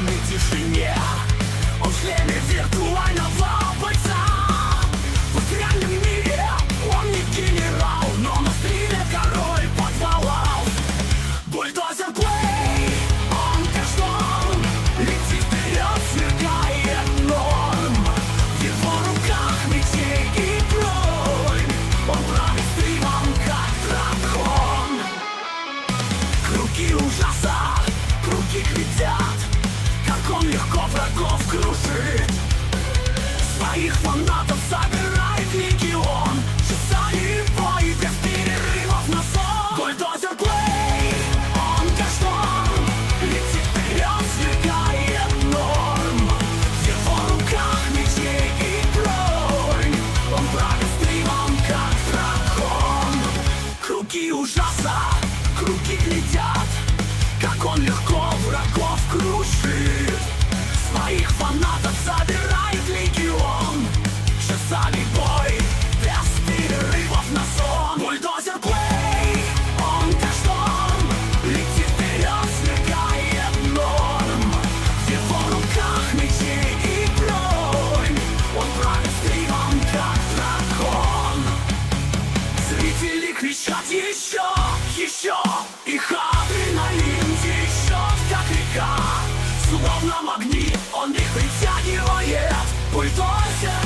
полной тишине. Он в шлеме виртуального бойца. В реальном мире он не генерал, но на стриме король подвалов. Бульдозер Плей, он каштан, летит вперед, сверкает норм. В его руках мечей и бронь, он правит стримом, как дракон. Круги ужаса, круги глядят, как он легко врагов крушит. Своих фанатов собирает легион, часами бои без перерывов на сон. Бульдозер Плей, он каштан, летит вперед, сверкает норм. В его руках мечей и бронь, он правит стримом, как дракон. Круги ужаса, круги глядят, как он легко врагов крушит. Своих фанатов собирает легион, часами бой без перерывов на сон. Бульдозер Плей, он каштан, летит вперед, сверкает норм. В его руках мечей и бронь, он правит стримом, как дракон. Зрители кричат еще, еще, их адреналин течет, как река. Словно магнит, он их притягивает. Бульдозер